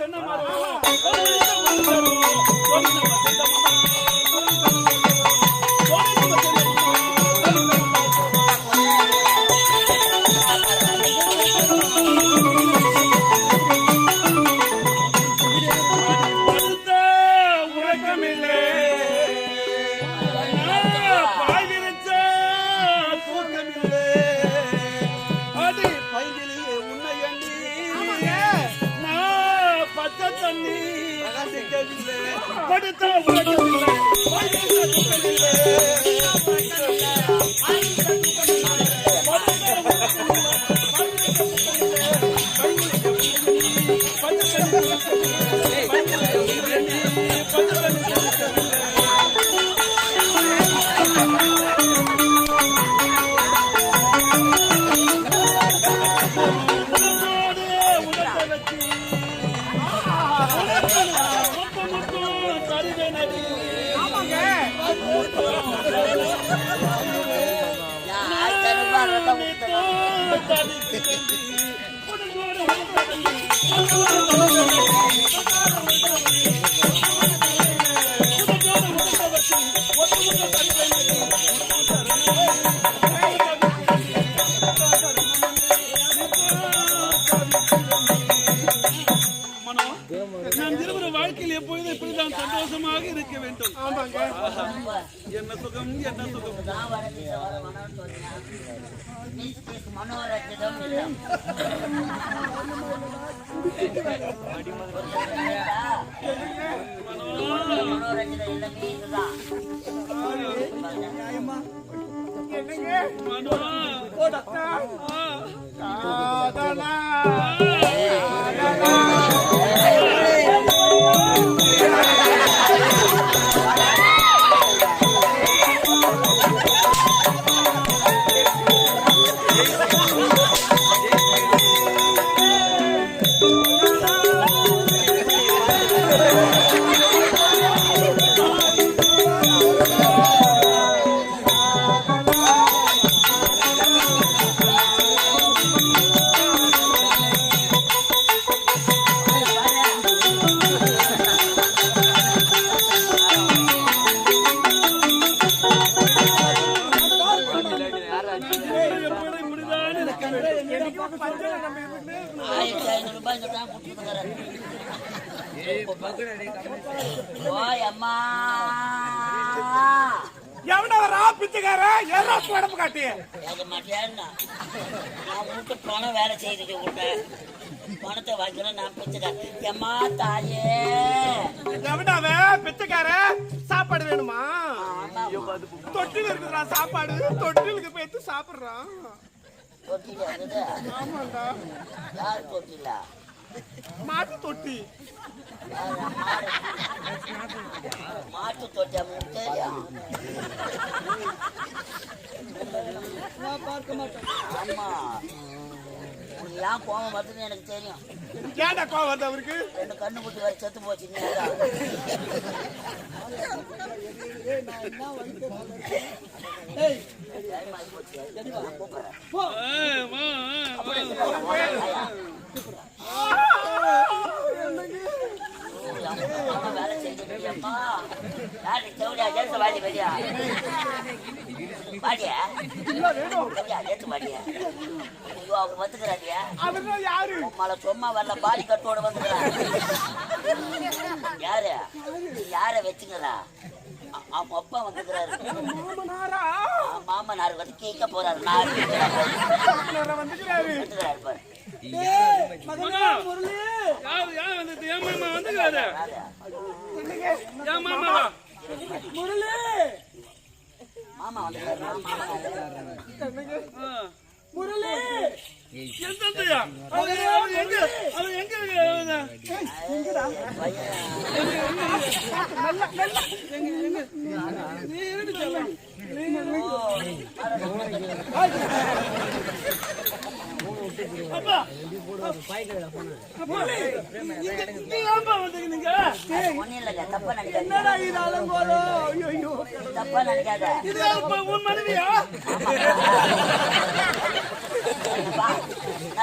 தென்னை மரம் படுத்த உலகமில்லை வாழ்க்கையில் எப்பொழுதும் இப்படிதான் சந்தோஷமாக இருக்க வேண்டும். என்ன சுகம் என்ன சுகம். எவனவரா பிச்சைக்கார ஏதோ உடம்பு காட்டி பணம் வேலை செய்துட்டு விட்டேன். பணத்தை வாங்கினா நான் பிச்சைக்கார எம்மா தாயே. எவனாவ பிச்சைக்கார சாப்பாடு வேணுமா? தொட்டில இருக்குதுடா சாப்பாடு. தொட்டிலுக்கு போயிட்டு சாப்பிடுறான். ஆமாண்டா. யார் தொட்டில? மாட்டு தொட்டி. மாட்டு தொட்டி தெரியும். ஆமா ஏன் கோவம் வருதுன்னு எனக்கு தெரியும். ஏன்டா கோவம் வருது அவருக்கு? ரெண்டு கண்ணு குட்டி வர செத்து போச்சு. வேலை செஞ்சுட்டியம்மா. சும்மா வரல பாடி கட்டோட வந்துக்கிறா. யாரு யார வச்சுங்களா? அவங்க அப்பா வந்துக்கிறாரு. மாமனார் வந்து கேட்க போறாரு. மாமா முரளி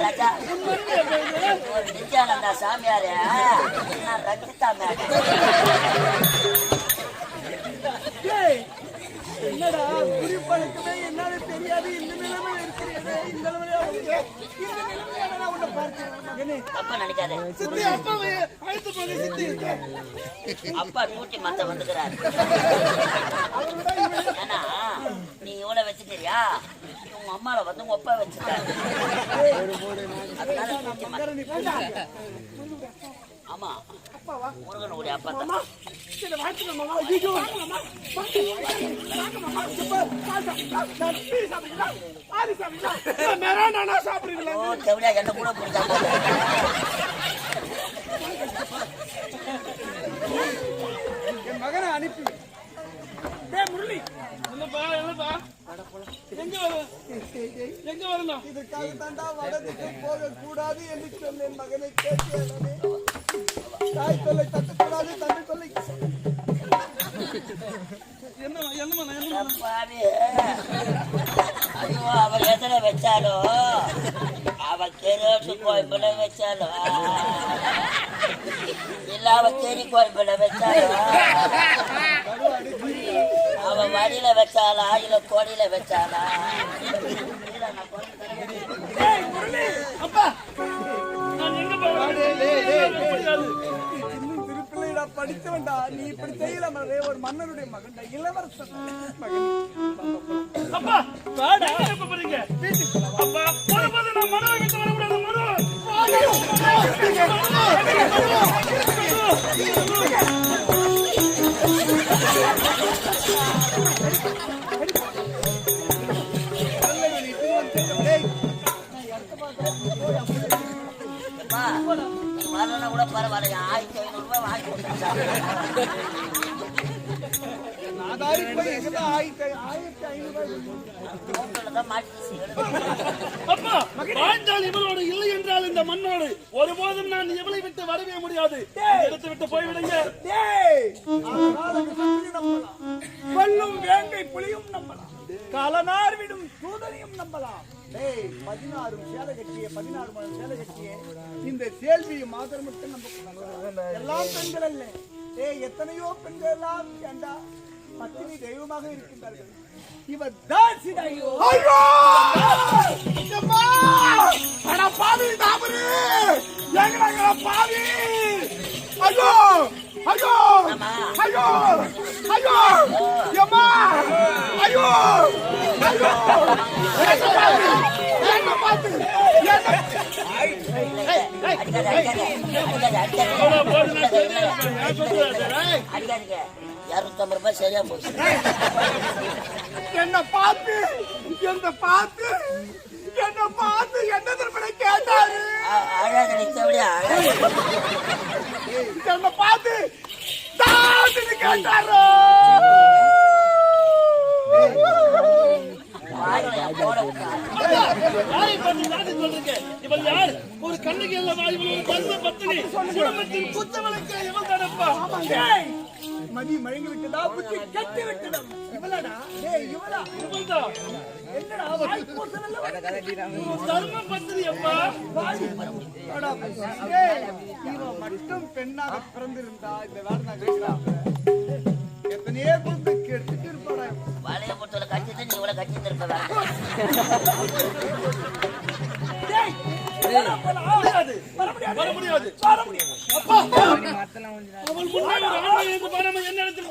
ராஜா ஒரு நித்யானந்தா சாமியாரு நான் ரஞ்சிதா மேடம். என்னடா குறிப்பழக்கமே என்னால தெரியாது. இந்த நிலைமை இருக்கிறது. இந்த நிலைமையா உன்னை பார்க்கிறேன் மகனே. அப்பா நினைக்காதே. சித்தி அப்பாவே அழைத்து போங்க சித்தி. அப்பா டூட்டி மாத்த வந்துக்கிறாரு. ஏன்னா நீ இவ்வளவு வச்சுக்கிறியா, உங்க அம்மாவை வந்து உங்க அப்பா வச்சுட்டாரு. அதனால டூட்டி மாத்த. ஆமா முருகனுடைய அப்பா தான். என்ன கூட பிடிச்சா என் மகனை அனுப்பி முரளி எங்க வரணும்? இதுக்காக தாண்டா வடத்துக்கு போக கூடாது என்று சொன்னேன் மகனை. கேட்டேன் தாய் தொல்லை தட்டக்கூடாது, தந்தை தொல்லை. ஐயோ அவ எதிர வச்சாலும் அவ கெரோட்டு கோயம்புல வச்சாலும் இல்ல அவ கெரி கோயம்புல வச்சாலும் அவ வழியில வச்சாலா இல்ல கோடியில வச்சாலா. அப்பா நான் எங்க போறேன்? திருப்பிள்ளைடா படித்தவன்டா. நீ இப்படி செய்யலாமே. ஒரு மன்னனுடைய மகன் இளவரசன் மகன். அப்பா வாடா. எப்ப போறீங்க? அப்பா போகும்போது நான் மனோவை விட்டு வரக்கூடாது. மனோ வரலன்னா கூட பரவாயில்ல. 1500 ரூபாய் வாங்கி கொடுத்தாங்க. அப்பா வாழ்ந்தால் இவளோடு இல்லை என்றால் இந்த மண்ணோடு ஒருபோதும் நான் இவளை விட்டு வரவே முடியாது. எடுத்து விட்டு போய்விடுங்க. கொல்லும் வேங்கை புலியும் நம்பலாம். காலனார் விடும் தூதனையும் நம்பலாம். 16 சேலை கட்டிய 14 மணி சேலை கட்டிய இந்த கேள்வியை மாத்திரம் மட்டும் நம்ப. எல்லாம் பெண்கள் அல்ல. எத்தனையோ பெண்கள் எல்லாம் ஏண்டா பத்தினி தெய்வமாக இருக்கின்றார்கள். இவர் தாசிடா. ஐயோ அட பாவி தாமரு எங்கடா பாவி. ஐயோ ஐயோ ஐயோ ஐயோ யம்மா ஐயோ ஐயோ என்ன பாத்து அடிக்காதீங்க. 250 ரூபாய் சரியா போச்சு. என்ன பார்த்து என்ன பார்த்து என்ன பார்த்து என்ன திருப்பி கேட்டாரு. அழகாக நிச்சயப்படியா என்ன பார்த்து தாசின்னு கேட்டாரு. இவள் யார்? ஒரு கண்ணுக்கு அல்லவா இவள் ஒரு தர்ம பத்தினி. குடும்பத்தின் குத்தவளுக்கு இவள் தானப்பா. மதி மயங்கி விட்டதா, புத்தி கட்டி விட்டதா. இவளடா இவளா இவள்தான். என்னடா வாய் போசனல்ல தர்ம பத்தினி அப்பா. இவன் மட்டும் பெண்ணாக பிறந்திருந்தா இந்த வேலை நான் கேட்கிறான். எத்தனையோ குழந்தை கெடுத்துட்டு இருப்பாடா. வாழைய பொறுத்தவரை கட்சி நீ இவ்வளவு கட்சி இருப்ப வர முடியாது. அப்பா அவள் முன்னே ஒரு ஆண்மை என்று பாராம என்ன இடத்தில்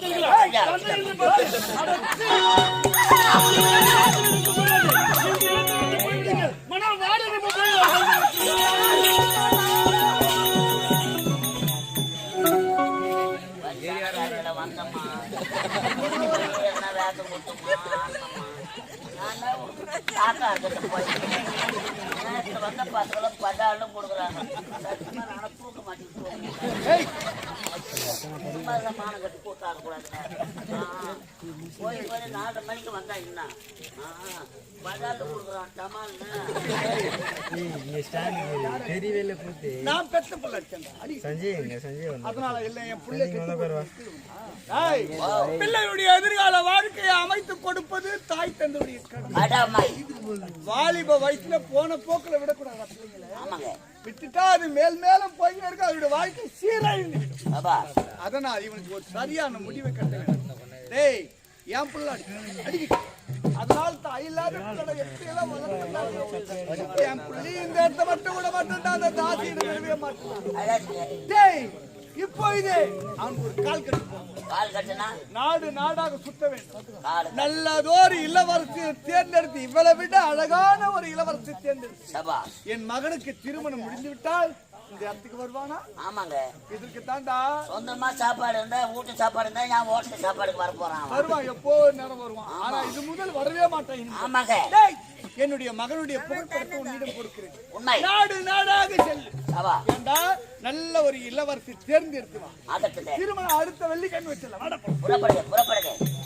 மன வாடகை வந்தம்மா என்ன வேகம் கொடுத்துமா தாத்தா கிட்ட போய் வந்த பசங்களும் படாலும் கொடுக்குறாங்க. நானும் தூக்க மாட்டேங்குது. மானம் கட்டி கூத்தாட கூடாதுங்க. போய் 4:30 மணிக்கு வந்தா என்ன பஜார்ல கொடுக்குறான் டமால்னு. நான் பெத்த பிள்ளை அடி அதனால இல்ல என் பிள்ளை பிள்ளையுடைய எதிர்கால வாழ்க்கையை அமைத்து கொடுப்பது தாய் தந்தையுடைய கடமை. வாலிப வயசுல போன போக்குல விடக்கூடாது பிள்ளைங்களை. விட்டுட்டா அது மேல் மேலும் போய் இருக்க அவருடைய வாழ்க்கை சீரழிந்து. அதனால் இவனுக்கு ஒரு சரியான முடிவை கட்ட வேண்டும். டேய் என் பிள்ளை அடிக்க அதனால தாய் இல்லாத பிள்ளை எப்படி எல்லாம் வளர்த்து என் பிள்ளை இந்த இடத்த மட்டும் விட மாட்டேன். அந்த தாசி விடவே மாட்டேன். டேய் இப்போ இது அவனுக்கு ஒரு கால் கட்டுனா நாடு நாடாக சுத்த வேண்டும். நல்லதோர் இளவரசியை தேர்ந்தெடுத்து இவளை விட அழகான ஒரு இளவரசி தேர்ந்தெடுத்து என் மகனுக்கு திருமணம் முடிந்து விட்டால் இந்த இடத்துக்கு வருவானா? ஆமாங்க. இதற்கு தாண்டா சொந்தமா சாப்பாடு இருந்தா வீட்டு சாப்பாடு இருந்தா நான் ஹோட்டல் சாப்பாடுக்கு வர போறான். வருவான் எப்போ நேரம் வருவான். ஆனா இது முதல் வரவே மாட்டேன். ஆமாங்க. என்னுடைய மகனுடைய புகைப்படத்தை உன்னிடம் கொடுக்கிறேன். உண்மை. நாடு நாடாக செல்லு. ஏண்டா நல்ல ஒரு இளவரசி தேர்ந்தெடுத்துவான். திருமணம் அடுத்த வெள்ளிக்கிழமை வச்சிடலாம். புறப்படுங்க.